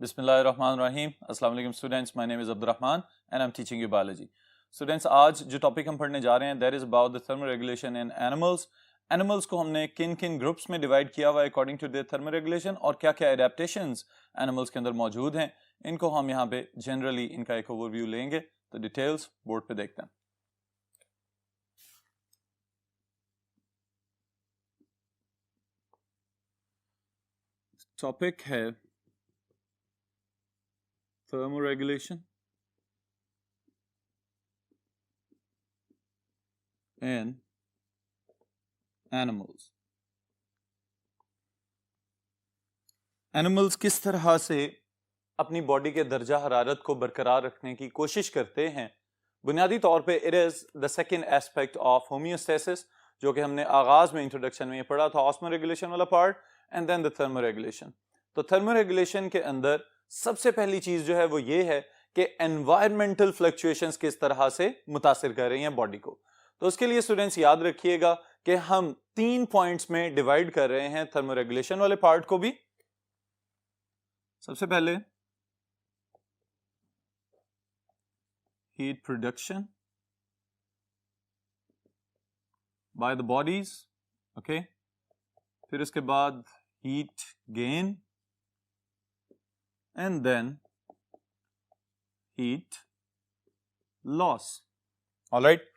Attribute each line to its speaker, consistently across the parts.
Speaker 1: बिस्मिल्लाहिर्रहमानिर्रहीम। अस्सलाम वालेकुम students, my name is Abdurrahman and I am teaching you biology. Students, आज जो टॉपिक हम पढ़ने जा रहे हैं that is about the thermal regulation in animals. Animals को हमने किन किन ग्रुप्स में डिवाइड किया हुआ है according to their thermal regulation, और क्या क्या एडेप्टेशंस एनिमल्स के अंदर मौजूद हैं, इनको हम यहाँ पे जनरली इनका एक ओवरव्यू लेंगे। तो डिटेल्स बोर्ड पे देखते हैं। टॉपिक है thermoregulation in animals। एनिमल्स किस तरह से अपनी बॉडी के दर्जा हरारत को बरकरार रखने की कोशिश करते हैं। बुनियादी तौर पे it is the second aspect of homeostasis, जो कि हमने आगाज में इंट्रोडक्शन में ये पढ़ा था, ऑस्मोरेगुलेशन वाला part and then the thermoregulation. तो थर्मोरेगुलेशन के अंदर सबसे पहली चीज जो है वो ये है कि एनवायरमेंटल फ्लक्चुएशंस किस तरह से मुतासिर कर रही हैं बॉडी को। तो उसके लिए स्टूडेंट्स याद रखिएगा कि हम 3 पॉइंट्स में डिवाइड कर रहे हैं थर्मोरेगुलेशन वाले पार्ट को भी। सबसे पहले heat production by the bodies, okay. फिर उसके बाद heat gain and then heat loss. Alright,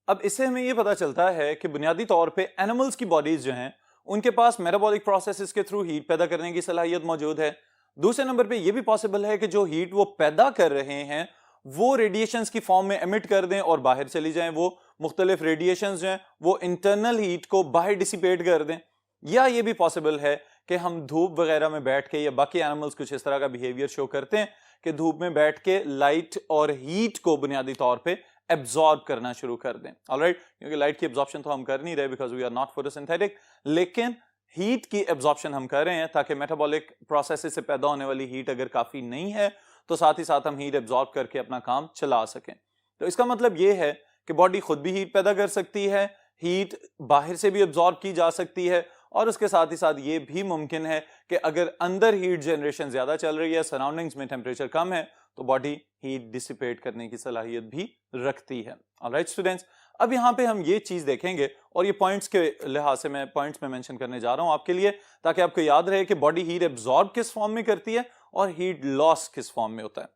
Speaker 1: अब इससे हमें यह पता चलता है कि बुनियादी तौर पे एनिमल्स की बॉडीज जो हैं उनके पास मेटाबॉलिक प्रोसेसेस के थ्रू हीट पैदा करने की सलाहियत मौजूद है। दूसरे नंबर पे यह भी पॉसिबल है कि जो हीट वो पैदा कर रहे हैं वो रेडिएशंस की फॉर्म में एमिट कर दें और बाहर चली जाएं। वो मुख्तलिफ रेडिएशंस जो हैं वो इंटरनल हीट को बाहर डिसिपेट कर दें। या ये भी पॉसिबल है कि हम धूप वगैरह में बैठ के, या बाकी एनिमल्स कुछ इस तरह का बिहेवियर शो करते हैं कि धूप में बैठ के लाइट और हीट को बुनियादी तौर पे एब्जॉर्ब करना शुरू कर दें। ऑलराइट, क्योंकि लाइट की एब्जॉर्प्शन तो हम कर नहीं रहे because we are not photosynthetic, लेकिन हीट की एब्जॉर्प्शन हम कर रहे हैं ताकि मेटाबॉलिक प्रोसेस से पैदा होने वाली हीट अगर काफी नहीं है तो साथ ही साथ हम हीट एब्जॉर्ब करके अपना काम चला सकें। तो इसका मतलब यह है कि बॉडी खुद भी हीट पैदा कर सकती है, हीट बाहर से भी एब्जॉर्ब की जा सकती है, और उसके साथ ही साथ ये भी मुमकिन है कि अगर अंदर हीट जनरेशन ज्यादा चल रही है, सराउंडिंग्स में टेम्परेचर कम है, तो बॉडी हीट डिसिपेट करने की सलाहियत भी रखती है। ऑलराइट स्टूडेंट्स, अब यहां पे हम ये चीज देखेंगे और ये पॉइंट्स के लिहाज से मैं पॉइंट्स में मेंशन करने जा रहा हूं आपके लिए, ताकि आपको याद रहे कि बॉडी हीट एब्जॉर्ब किस फॉर्म में करती है और हीट लॉस किस फॉर्म में होता है।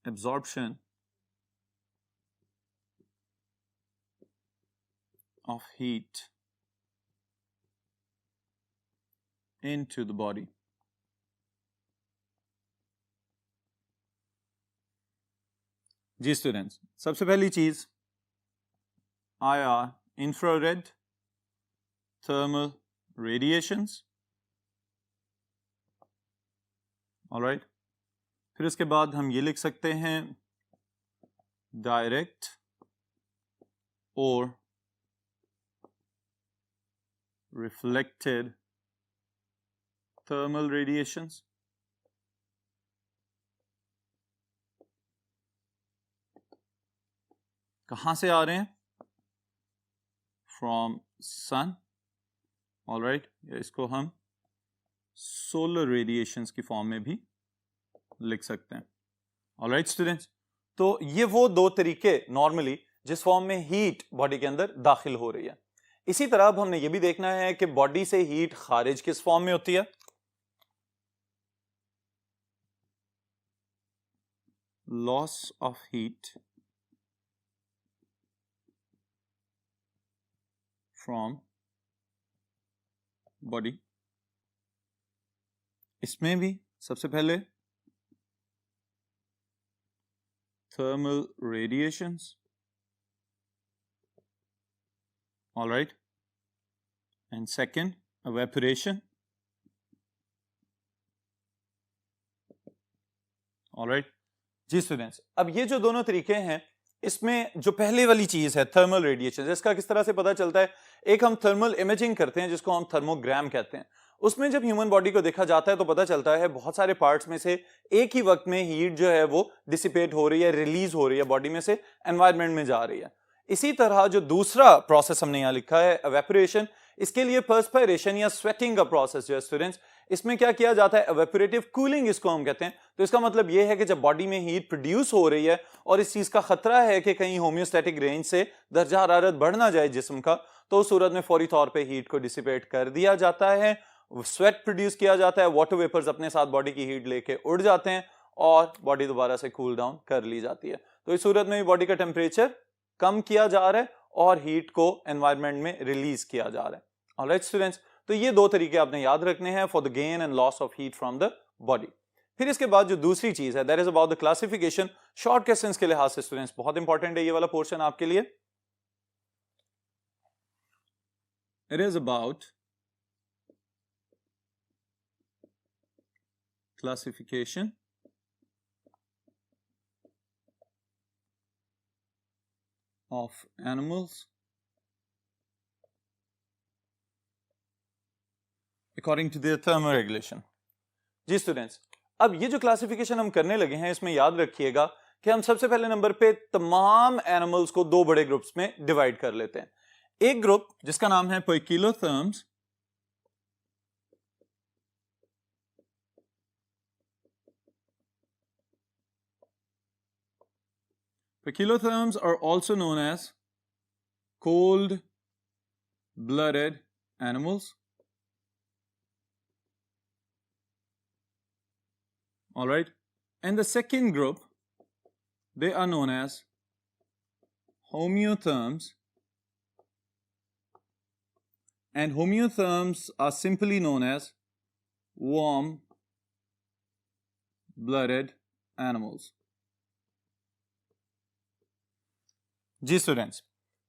Speaker 1: Absorption of heat into the body। जी स्टूडेंट्स, सबसे पहली चीज आया इंफ्रारेड थर्मल रेडिएशंस। ऑलराइट, फिर उसके बाद हम ये लिख सकते हैं डायरेक्ट और reflected thermal radiations। कहां से आ रहे हैं? From sun। ऑलराइट, इसको हम सोलर रेडिएशंस की फॉर्म में भी लिख सकते हैं। ऑलराइट स्टूडेंट्स, तो ये वो दो तरीके नॉर्मली जिस फॉर्म में हीट बॉडी के अंदर दाखिल हो रही है। इसी तरह अब हमने ये भी देखना है कि बॉडी से हीट खारिज किस फॉर्म में होती है। Loss of heat from body. इसमें भी सबसे पहले thermal radiations, all right, and second evaporation, all right। जी स्टूडेंट्स, अब ये जो दोनों तरीके हैं इसमें जो पहले वाली चीज है थर्मल रेडिएशन, इसका किस तरह से पता चलता है? एक हम थर्मल इमेजिंग करते हैं जिसको हम थर्मोग्राम कहते हैं। उसमें जब ह्यूमन बॉडी को देखा जाता है तो पता चलता है बहुत सारे पार्ट्स में से एक ही वक्त में हीट जो है वो डिसिपेट हो रही है, रिलीज हो रही है बॉडी में से, एनवायरनमेंट में जा रही है। इसी तरह जो दूसरा प्रोसेस हमने यहां लिखा है एवेपोरेशन, इसके लिए पर्सपिरेशन या स्वेटिंग का प्रोसेस जो है स्टूडेंट्स, इसमें क्या किया जाता है, एवेपोरेटिव कूलिंग इसको हम कहते हैं। तो इसका मतलब यह है कि जब बॉडी में हीट प्रोड्यूस हो रही है और इस चीज का खतरा है कि कहीं होम्योस्टैटिक रेंज से दर्जा हरारत बढ़ ना जाए जिस्म का, तो उस सूरत में फौरी तौर पे हीट को डिसिपेट कर दिया जाता है, स्वेट प्रोड्यूस किया जाता है, वाटर वेपर्स अपने साथ बॉडी की हीट लेके उड़ जाते हैं और बॉडी दोबारा से कूल डाउन कर ली जाती है। तो इस सूरत में भी बॉडी का टेम्परेचर कम किया जा रहा है और हीट को एनवायरनमेंट में रिलीज किया जा रहा है। ऑलराइट स्टूडेंट्स, तो ये दो तरीके आपने याद रखने हैं for the gain and loss of heat from the body. फिर इसके बाद जो दूसरी चीज है that is about the classification. Short questions के लिहाज से स्टूडेंट्स बहुत इंपॉर्टेंट है ये वाला पोर्शन आपके लिए। It is about classification of animals according to their thermoregulation। जी स्टूडेंट्स, अब ये जो क्लासिफिकेशन हम करने लगे हैं इसमें याद रखिएगा कि हम सबसे पहले नंबर पे तमाम एनिमल्स को दो बड़े ग्रुप्स में डिवाइड कर लेते हैं। एक ग्रुप जिसका नाम है poikilotherms, Poikilotherms are also known as cold-blooded animals. All right. And the second group, they are known as homeotherms. And homeotherms are simply known as warm-blooded animals. Ji students,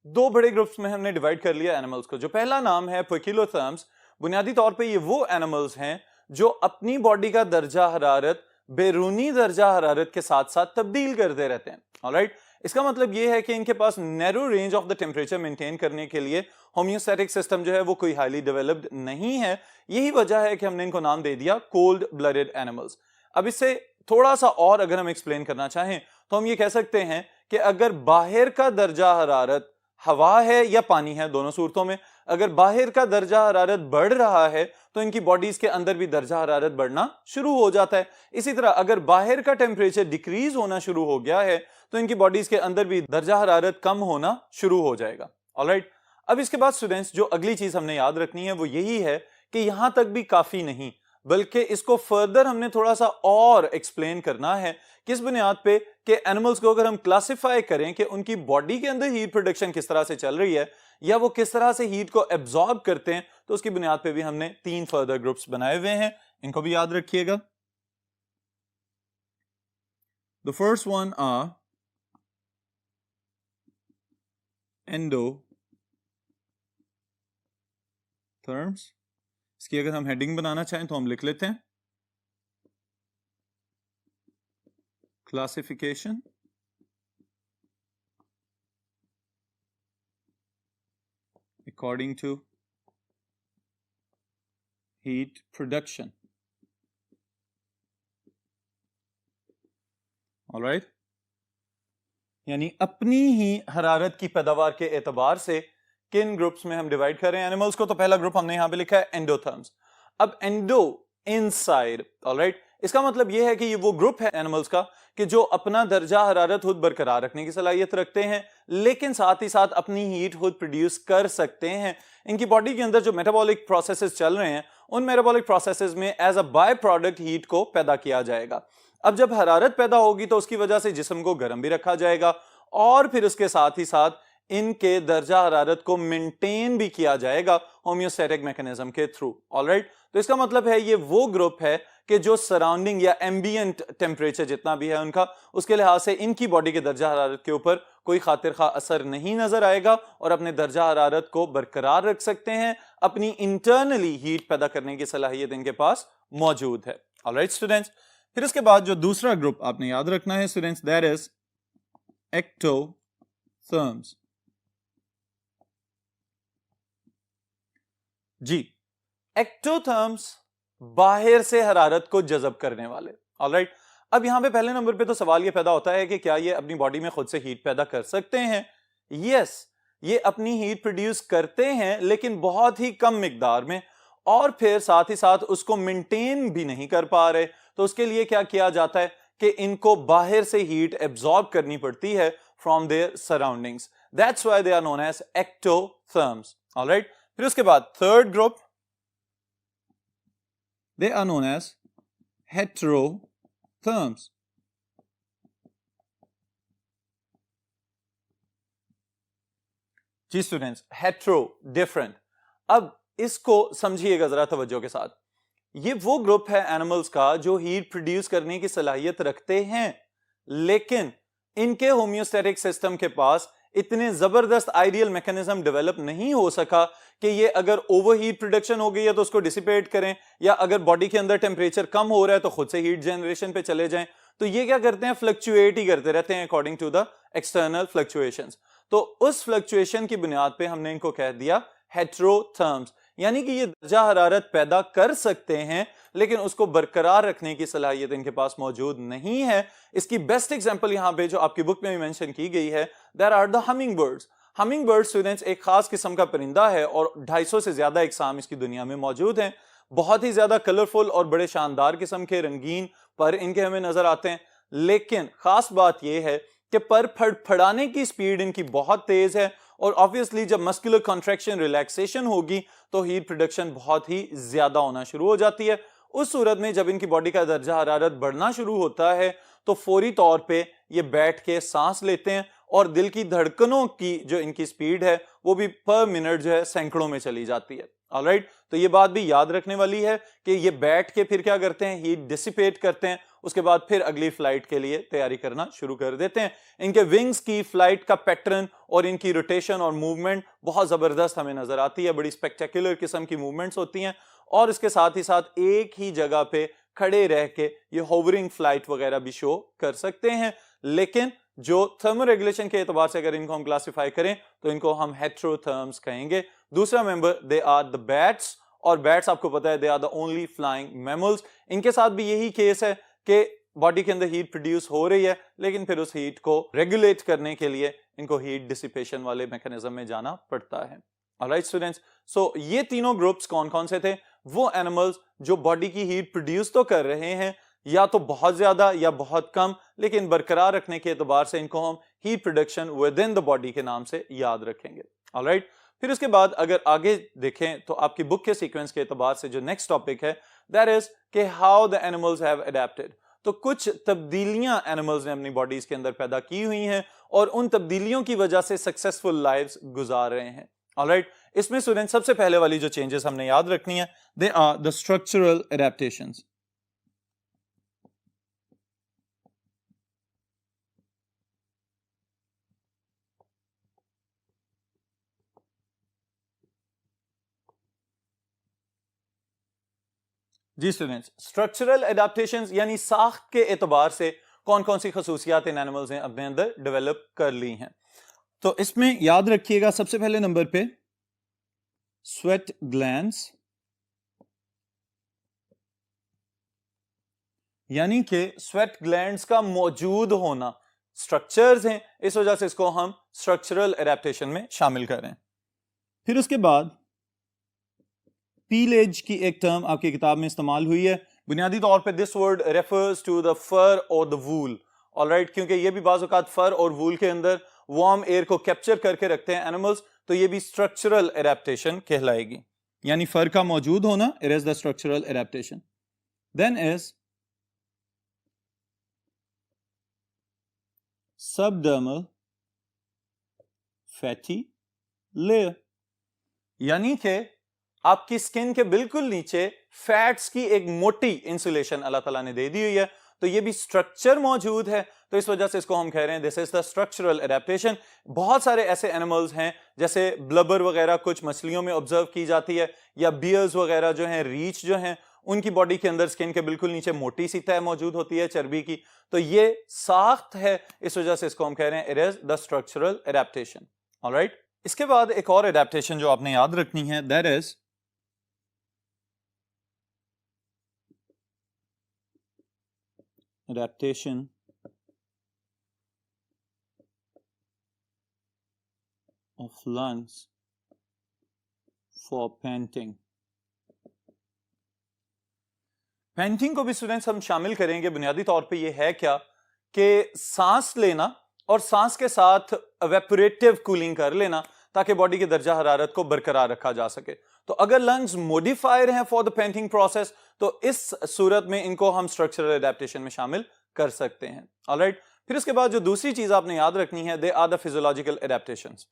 Speaker 1: दो बड़े groups में हमने divide कर लिया animals को। जो पहला नाम है पोइकिलोथर्म्स, बुनियादी तौर पे ये वो एनिमल्स हैं जो अपनी बॉडी का दर्जा हरारत बैरूनी दर्जा हरारत के साथ साथ तब्दील करते रहते हैं। ऑलराइट, इसका मतलब ये है कि इनके पास narrow range of the temperature maintain करने के लिए होम्योस्टैटिक सिस्टम जो है वो कोई हाईली डेवलप्ड नहीं है। यही वजह है कि हमने इनको नाम दे दिया कोल्ड ब्लडेड एनिमल्स। अब इससे थोड़ा सा और अगर हम एक्सप्लेन करना चाहें तो हम ये कह सकते हैं कि अगर बाहर का दर्जा हरारत हवा है या पानी है, दोनों सूरतों में अगर बाहर का दर्जा हरारत बढ़ रहा है तो इनकी बॉडीज के अंदर भी दर्जा हरारत बढ़ना शुरू हो जाता है। इसी तरह अगर बाहर का टेम्परेचर डिक्रीज होना शुरू हो गया है तो इनकी बॉडीज के अंदर भी दर्जा हरारत कम होना शुरू हो जाएगा। ऑलराइट, अब इसके बाद स्टूडेंट्स जो अगली चीज हमने याद रखनी है वो यही है कि यहां तक भी काफी नहीं, बल्कि इसको फर्दर हमने थोड़ा सा और एक्सप्लेन करना है। किस बुनियाद पे कि एनिमल्स को अगर हम क्लासिफाई करें कि उनकी बॉडी के अंदर हीट प्रोडक्शन किस तरह से चल रही है या वो किस तरह से हीट को एब्जॉर्ब करते हैं, तो उसकी बुनियाद पे भी हमने 3 फर्दर ग्रुप्स बनाए हुए हैं, इनको भी याद रखिएगा। The first one are endotherms. इसकी अगर हम हेडिंग बनाना चाहें तो हम लिख लेते हैं classification according to heat production. All right? यानी अपनी ही हरारत की पैदावार के एतबार से किन ग्रुप्स में हम डिवाइड कर रहे हैं एनिमल्स को। तो पहला ग्रुप हमने यहां पे लिखा है एंडोथर्म्स। अब एंडो इनसाइड, ऑलराइट, इसका मतलब यह है कि ये वो ग्रुप है एनिमल्स का कि जो अपना दर्जा हरारत खुद बरकरार रखने की सलाहियत रखते हैं लेकिन साथ ही साथ अपनी हीट खुद प्रोड्यूस कर सकते हैं। इनकी बॉडी के अंदर जो मेटाबॉलिक प्रोसेसेस चल रहे हैं उन मेटाबॉलिक प्रोसेसेस में as a by product heat को पैदा किया जाएगा। अब जब हरारत पैदा होगी तो उसकी वजह से जिस्म को गर्म भी रखा जाएगा और फिर उसके साथ ही साथ इनके दर्जा हरारत को मेंटेन भी किया जाएगा होम्योस्टैटिक मैकेनिज्म के थ्रू। ऑलराइट, तो इसका मतलब है ये वो ग्रुप है कि जो सराउंडिंग या एम्बिएंट टेम्परेचर जितना भी है उनका, उसके लिहाज से इनकी बॉडी के दर्जा हरारत के ऊपर कोई खातिर खा असर नहीं नजर आएगा और अपने दर्जा हरारत को बरकरार रख सकते हैं। अपनी इंटरनली हीट पैदा करने की सलाहियत इनके पास मौजूद है। ऑलराइट स्टूडेंट्स, फिर उसके बाद जो दूसरा ग्रुप आपने याद रखना है स्टूडेंट्स, दैट इज एक्टोथर्म्स। जी, एक्टोथर्म्स बाहर से हरारत को जज़ब करने वाले। ऑलराइट, अब यहां पे पहले नंबर पे तो सवाल ये पैदा होता है कि क्या ये अपनी बॉडी में खुद से हीट पैदा कर सकते हैं? यस, ये अपनी हीट प्रोड्यूस करते हैं लेकिन बहुत ही कम मिकदार में, और फिर साथ ही साथ उसको मेंटेन भी नहीं कर पा रहे। तो उसके लिए क्या किया जाता है कि इनको बाहर से हीट एब्जॉर्ब करनी पड़ती है from their surroundings. That's why they are known as ectotherms. Alright, फिर उसके बाद third group, they are known as heterotherms. जी स्टूडेंट्स, हेट्रो डिफरेंट। अब इसको समझिएगा जरा तवज्जो के साथ। ये वो ग्रुप है एनिमल्स का जो हीट प्रोड्यूस करने की सलाहियत रखते हैं, लेकिन इनके होम्योस्टैटिक सिस्टम के पास इतने जबरदस्त आइडियल मैकेनिज्म डेवलप नहीं हो सका कि ये अगर ओवर हीट प्रोडक्शन हो गई है तो उसको डिसिपेट करें, या अगर बॉडी के अंदर टेम्परेचर कम हो रहा है तो खुद से हीट जनरेशन पे चले जाएं। तो ये क्या करते हैं, फ्लक्चुएट ही करते रहते हैं according to the external fluctuations. तो उस फ्लक्चुएशन की बुनियाद पे हमने इनको कह दिया हेटेरोथर्म्स, यानी कि ये दर्जा हरारत पैदा कर सकते हैं लेकिन उसको बरकरार रखने की सलाहियत इनके पास मौजूद नहीं है। इसकी बेस्ट एग्जांपल यहां पे जो आपकी बुक में भी मेंशन की गई है, there are the humming birds. Humming bird students एक खास किस्म का परिंदा है और 250 से ज्यादा इकसाम इसकी दुनिया में मौजूद हैं। बहुत ही ज्यादा कलरफुल और बड़े शानदार किस्म के रंगीन पर इनके हमें नजर आते हैं, लेकिन खास बात यह है कि पर फड़फड़ाने की स्पीड इनकी बहुत तेज है, और ऑब्वियसली जब मस्कुलर कॉन्ट्रैक्शन रिलैक्सेशन होगी तो हीट प्रोडक्शन बहुत ही ज्यादा होना शुरू हो जाती है। उस सूरत में जब इनकी बॉडी का दर्जा हरारत बढ़ना शुरू होता है तो फौरी तौर पे ये बैठ के सांस लेते हैं, और दिल की धड़कनों की जो इनकी स्पीड है वो भी पर मिनट जो है सैकड़ों में चली जाती है। ऑलराइट, तो ये बात भी याद रखने वाली है कि ये बैठ के फिर क्या करते हैं, हीट डिसिपेट करते हैं, उसके बाद फिर अगली फ्लाइट के लिए तैयारी करना शुरू कर देते हैं। इनके विंग्स की फ्लाइट का पैटर्न और इनकी रोटेशन और मूवमेंट बहुत जबरदस्त हमें नजर आती है, बड़ी स्पेक्टेकुलर किस्म की मूवमेंट्स होती हैं, और इसके साथ ही साथ एक ही जगह पे खड़े रह के ये होवरिंग फ्लाइट वगैरह भी शो कर सकते हैं। लेकिन जो थर्मल रेगुलेशन के एतबार से अगर इनको हम क्लासिफाई करें तो इनको हम हेटेरोथर्म्स कहेंगे। दूसरा member, they are the bats, और बैट्स आपको पता है they are the only flying mammals. इनके साथ भी यही केस है कि बॉडी के अंदर हीट प्रोड्यूस हो रही है लेकिन फिर उस हीट को रेगुलेट करने के लिए इनको हीट डिसिपेशन वाले मैकेनिज्म में जाना पड़ता है। ऑलराइट स्टूडेंट्स, सो ये तीनों ग्रुप्स कौन कौन से थे, वो एनिमल्स जो बॉडी की हीट प्रोड्यूस तो कर रहे हैं या तो बहुत ज्यादा या बहुत कम, लेकिन बरकरार रखने के एतबार से इनको हम heat production with in the body के नाम से याद रखेंगे। ऑलराइट, फिर उसके बाद अगर आगे देखें तो आपकी बुक के सीक्वेंस के एतबार से जो नेक्स्ट टॉपिक है दैट इज कि how the animals have adapted. तो कुछ तब्दीलियां एनिमल्स ने अपनी बॉडीज के अंदर पैदा की हुई हैं और उन तब्दीलियों की वजह से सक्सेसफुल लाइव्स गुजार रहे हैं। ऑलराइट, इसमें स्टूडेंट सबसे पहले वाली जो चेंजेस हमने याद रखनी है, they are the structural adaptations. जी स्टूडेंट्स, स्ट्रक्चरल एडेप्टेशंस यानी साख्त के एतबार से कौन कौन सी खसूसियात इन एनिमल्स ने अपने अंदर डेवलप कर ली हैं। तो इसमें याद रखिएगा सबसे पहले नंबर पे स्वेट ग्लैंड्स, यानी कि स्वेट ग्लैंड्स का मौजूद होना स्ट्रक्चर्स हैं, इस वजह से इसको हम स्ट्रक्चरल एडेप्टेशन में शामिल कर रहे हैं। फिर उसके बाद पीलेज की एक टर्म आपकी किताब में इस्तेमाल हुई है, बुनियादी तौर पे this word refers to the fur or the wool. Alright, क्योंकि ये भी बाज़ औक़ात फर और वूल के अंदर वार्म एयर को कैप्चर करके रखते हैं एनिमल्स, तो ये भी स्ट्रक्चरल एडेप्टेशन कहलाएगी, यानी फर का मौजूद होना, it is the structural adaptation. Then is subdermal fatty layer, यानी कि आपकी स्किन के बिल्कुल नीचे फैट्स की एक मोटी इंसुलेशन अल्लाह ताला ने दे दी हुई है, तो ये भी स्ट्रक्चर मौजूद है, तो इस वजह से इसको हम कह रहे हैं this is the structural adaptation. बहुत सारे ऐसे एनिमल्स हैं जैसे ब्लबर वगैरह कुछ मछलियों में ऑब्जर्व की जाती है, या बियर्स वगैरह जो हैं, रीच जो हैं, उनकी बॉडी के अंदर स्किन के बिल्कुल नीचे मोटी सी तह मौजूद होती है चर्बी की, तो ये साख्त है, इस वजह से इसको हम कह रहे हैं it is the structural adaptation. Alright, इसके बाद एक और एडेप्टेशन जो आपने याद रखनी है that is adaptation of lungs for panting. Painting को भी स्टूडेंट्स हम शामिल करेंगे। बुनियादी तौर पे ये है क्या कि सांस लेना और सांस के साथ एवेपोरेटिव कूलिंग कर लेना ताकि बॉडी के दर्जा हरारत को बरकरार रखा जा सके। तो अगर लंग्स मॉडिफायर हैं फॉर द पेंटिंग प्रोसेस तो इस सूरत में इनको हम स्ट्रक्चरल एडेप्टेशन में शामिल कर सकते हैं। ऑलराइट, फिर उसके बाद जो दूसरी चीज आपने याद रखनी है, they are the physiological adaptations.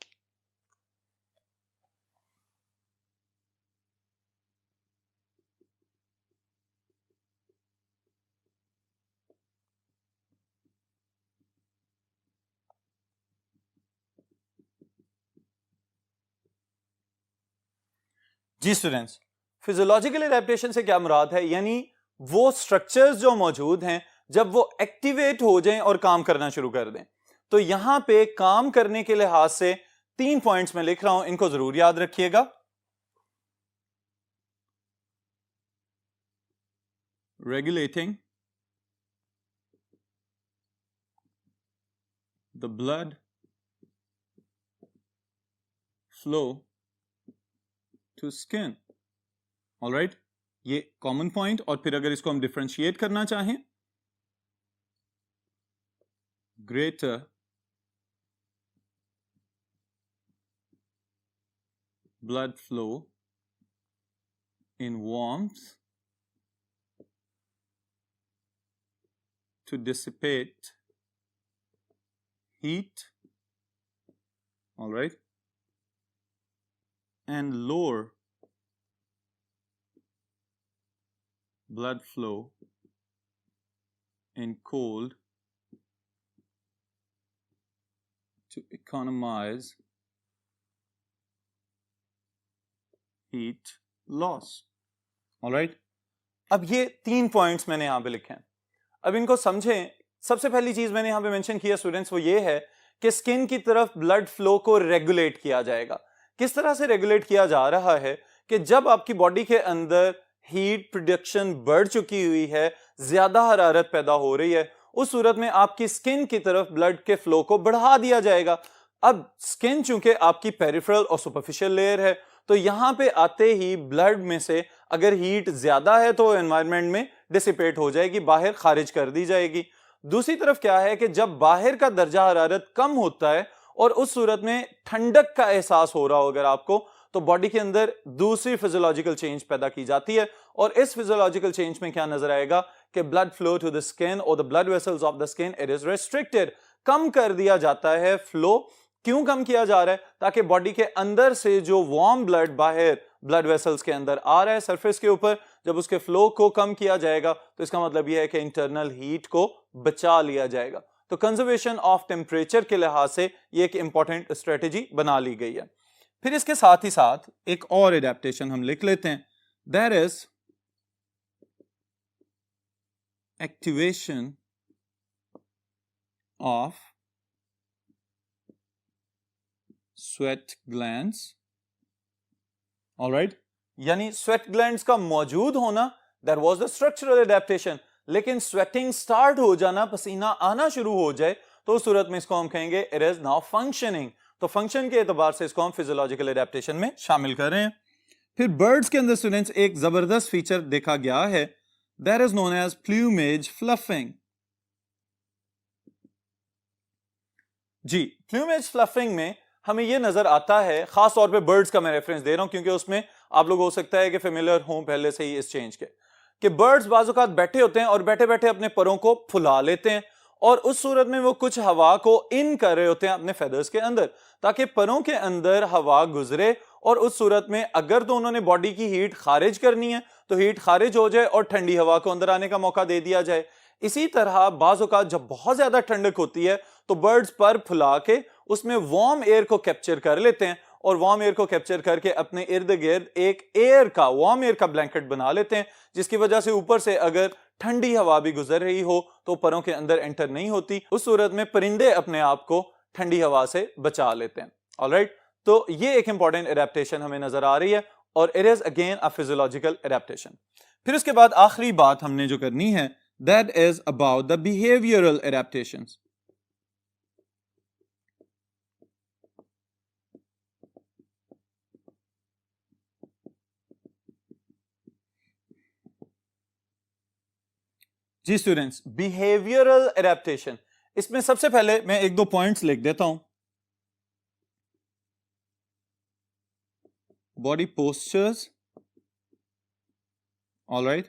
Speaker 1: जी स्टूडेंट्स, फिजियोलॉजिकल एडेप्टेशन से क्या मुराद है, यानी वो स्ट्रक्चर्स जो मौजूद हैं जब वो एक्टिवेट हो जाएं और काम करना शुरू कर दें। तो यहां पे काम करने के लिहाज से 3 पॉइंट्स में लिख रहा हूं, इनको जरूर याद रखिएगा। Regulating the blood flow to skin. Alright, ये कॉमन पॉइंट, और फिर अगर इसको हम डिफरेंशिएट करना चाहें, greater blood flow in warmth to dissipate heat, all right, and lower blood flow in cold to economize heat loss. Alright? अब ये 3 पॉइंट्स मैंने यहां पे लिखे हैं। अब इनको समझें। सबसे पहली चीज मैंने यहां पे मेंशन किया स्टूडेंट्स, वो ये है कि स्किन की तरफ ब्लड फ्लो को रेगुलेट किया जाएगा। किस तरह से रेगुलेट किया जा रहा है कि जब आपकी बॉडी के अंदर हीट प्रोडक्शन बढ़ चुकी हुई है, ज्यादा हरारत पैदा हो रही है, उस सूरत में आपकी स्किन की तरफ ब्लड के फ्लो को बढ़ा दिया जाएगा। अब स्किन चूंकि आपकी पेरिफेरल और सुपरफिशियल लेयर है, तो यहां पे आते ही ब्लड में से अगर हीट ज्यादा है तो एनवायरनमेंट में डिसिपेट हो जाएगी, बाहर खारिज कर दी जाएगी। दूसरी तरफ क्या है कि जब बाहर का दर्जा हरारत कम होता है और उस सूरत में ठंडक का एहसास हो रहा हो अगर आपको, तो बॉडी के अंदर दूसरी फिजियोलॉजिकल चेंज पैदा की जाती है। और इस फिजियोलॉजिकल चेंज में क्या नजर आएगा कि blood flow to the skin और the blood vessels of the skin, it is restricted, कम कर दिया जाता है फ्लो। क्यों कम किया जा रहा है? ताकि बॉडी के अंदर से जो वार्म ब्लड बाहर ब्लड वेसल्स के अंदर आ रहा है सरफेस के ऊपर, जब उसके फ्लो को कम किया जाएगा तो इसका मतलब यह है कि इंटरनल हीट को बचा लिया जाएगा। तो कंजर्वेशन ऑफ टेम्परेचर के लिहाज से ये एक इंपॉर्टेंट स्ट्रेटेजी बना ली गई है। फिर इसके साथ ही साथ एक और एडेप्टेशन हम लिख लेते हैं, that is activation of sweat glands. Alright, यानी स्वेट ग्लैंड्स का मौजूद होना, that was the structural adaptation, लेकिन स्वेटिंग स्टार्ट हो जाना, पसीना आना शुरू हो जाए, तो उस सूरत में इसको हम कहेंगे इट इज नाउ फंक्शनिंग। तो फंक्शन के एतबार से इसको हम फिजियोलॉजिकल एडेप्टेशन में शामिल कर रहे हैं। फिर बर्ड्स के अंदर स्टूडेंट्स एक जबरदस्त फीचर देखा गया है, that is known as plumage fluffing. जी, प्लूमेज फ्लफिंग में हमें यह नजर आता है, खास तौर पे बर्ड्स का मैं रेफरेंस दे रहा हूं क्योंकि उसमें आप लोग हो सकता है कि फेमिलियर हों पहले से ही इस चेंज के, कि बर्ड्स बाज़-औक़ात बैठे होते हैं और बैठे बैठे अपने परों को फुला लेते हैं और उस सूरत में वो कुछ हवा को इन कर रहे होते हैं अपने फेदर्स के अंदर, ताकि परों के अंदर हवा गुजरे और उस सूरत में अगर तो उन्होंने बॉडी की हीट खारिज करनी है तो हीट खारिज हो जाए और ठंडी हवा को अंदर आने का मौका दे दिया जाए। इसी तरह बाज़-औक़ात जब बहुत ज्यादा ठंडक होती है तो बर्ड्स पर फुला के उसमें वार्म एयर को कैप्चर कर लेते हैं और वार्म एयर को कैप्चर करके अपने इर्द गिर्द एक एयर का, वार्म एयर का ब्लैंकेट बना लेते हैं, जिसकी वजह से ऊपर से अगर ठंडी हवा भी गुजर रही हो तो परों के अंदर एंटर नहीं होती। उस सूरत में परिंदे अपने आप को ठंडी हवा से बचा लेते हैं। ऑलराइट, तो ये एक इंपॉर्टेंट एडेप्टेशन हमें नजर आ रही है और it is again a physiological adaptation. फिर उसके बाद आखिरी बात हमने जो करनी है, that is about the behavioural adaptations. जी स्टूडेंट्स, बिहेवियरल एडेप्टेशन, इसमें सबसे पहले मैं एक दो पॉइंट्स लिख देता हूं। बॉडी पोस्चर्स, ऑलराइट,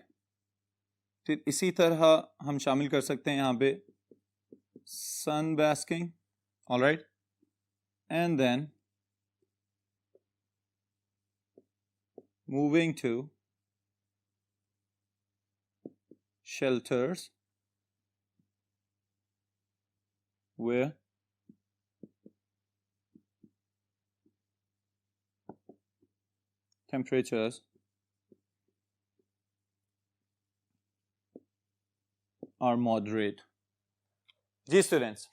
Speaker 1: फिर इसी तरह हम शामिल कर सकते हैं यहां पे sun basking, alright, and then moving to shelters where temperatures are moderate। जी स्टूडेंट्स,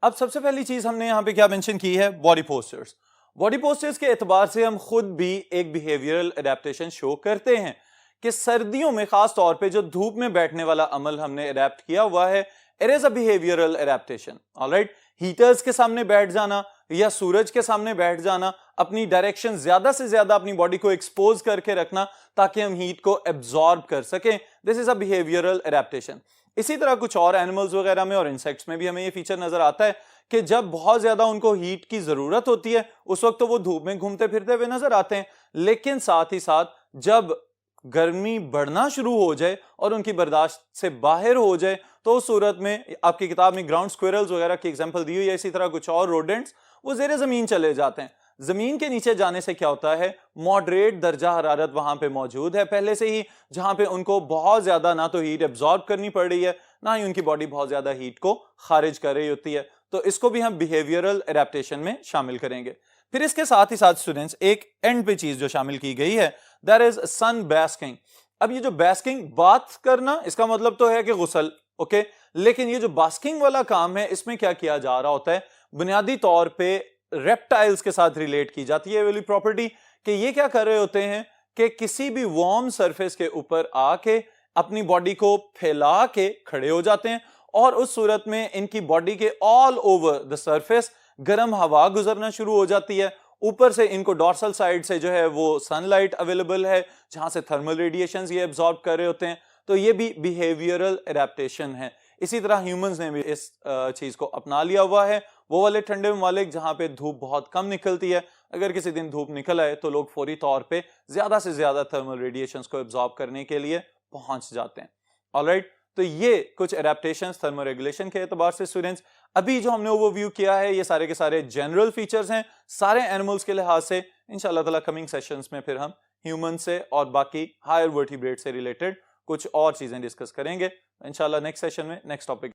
Speaker 1: अब सबसे पहली चीज हमने यहां पे क्या मेंशन की है, बॉडी पोस्चर्स। बॉडी पोस्चर्स के एतबार से हम खुद भी एक बिहेवियरल एडेप्टेशन शो करते हैं कि सर्दियों में खास तौर पे जो धूप में बैठने वाला अमल हमने अडेप्ट किया हुआ है, it is a behavioural adaptation, alright. Heaters के सामने बैठ जाना या सूरज के सामने बैठ जाना, अपनी डायरेक्शन ज्यादा से ज्यादा अपनी बॉडी को एक्सपोज करके रखना ताकि हम हीट को एब्जॉर्ब कर सकें, this is a behavioural adaptation. इसी तरह कुछ और एनिमल्स वगैरह में और इंसेक्ट्स में भी हमें ये फीचर नजर आता है कि जब बहुत ज्यादा उनको हीट की जरूरत होती है उस वक्त तो वो धूप में घूमते फिरते हुए नजर आते हैं, लेकिन साथ ही साथ जब गर्मी बढ़ना शुरू हो जाए और उनकी बर्दाश्त से बाहर हो जाए तो उस सूरत में आपकी किताब में ग्राउंड स्क्विरल्स वगैरह की एग्जांपल दी हुई है, इसी तरह कुछ और रोडेंट्स, वो ज़ेरे ज़मीन चले जाते हैं। जमीन के नीचे जाने से क्या होता है, मॉडरेट दर्जा हरारत वहां पे मौजूद है पहले से ही, जहां पे उनको बहुत ज्यादा ना तो हीट एब्जॉर्ब करनी पड़ रही है, ना ही उनकी बॉडी बहुत ज्यादा हीट को खारिज कर रही होती है। तो इसको भी हम बिहेवियरल एडेप्टेशन में शामिल करेंगे। फिर इसके साथ ही साथ स्टूडेंट्स एक एंड पे चीज जो शामिल की गई है, दैट इज सन बास्किंग। अब ये जो बास्किंग, बात करना, इसका मतलब तो है कि गुसल, ओके, लेकिन ये जो बास्किंग वाला काम है इसमें क्या किया जा रहा होता है, बुनियादी तौर पे रेप्टाइल्स के साथ रिलेट की जाती है वाली प्रॉपर्टी, कि ये क्या कर रहे होते हैं कि किसी भी वार्म सरफेस के ऊपर आके अपनी बॉडी को फैला के खड़े हो जाते हैं और उस सूरत में इनकी बॉडी के ऑल ओवर द सरफेस गर्म हवा गुजरना शुरू हो जाती है। ऊपर से इनको डॉर्सल साइड से जो है वो सनलाइट अवेलेबल है जहां से थर्मल रेडिएशंस ये एब्जॉर्ब कर रहे होते हैं, तो ये भी बिहेवियरल एडेप्टेशन है। इसी तरह ह्यूमंस ने भी इस चीज को अपना लिया हुआ है। वो वाले ठंडे ममालिक जहां पे धूप बहुत कम निकलती है, अगर किसी दिन धूप निकल आए तो लोग फौरी तौर पे ज्यादा से ज्यादा थर्मल रेडिएशंस को एब्जॉर्ब करने के लिए पहुंच जाते हैं, ऑलराइट। तो ये कुछ एडेप्टेशंस थर्मल रेगुलेशन के एतबार से स्टूडेंट्स, अभी जो हमने ओवरव्यू किया है ये सारे के सारे जनरल फीचर्स हैं सारे एनिमल्स के लिहाज से। इंशाल्लाह ताला कमिंग सेशंस में फिर हम ह्यूमन से और बाकी हायर वर्टिब्रेट से रिलेटेड कुछ और चीजें डिस्कस करेंगे इंशाल्लाह नेक्स्ट सेशन में, नेक्स्ट टॉपिक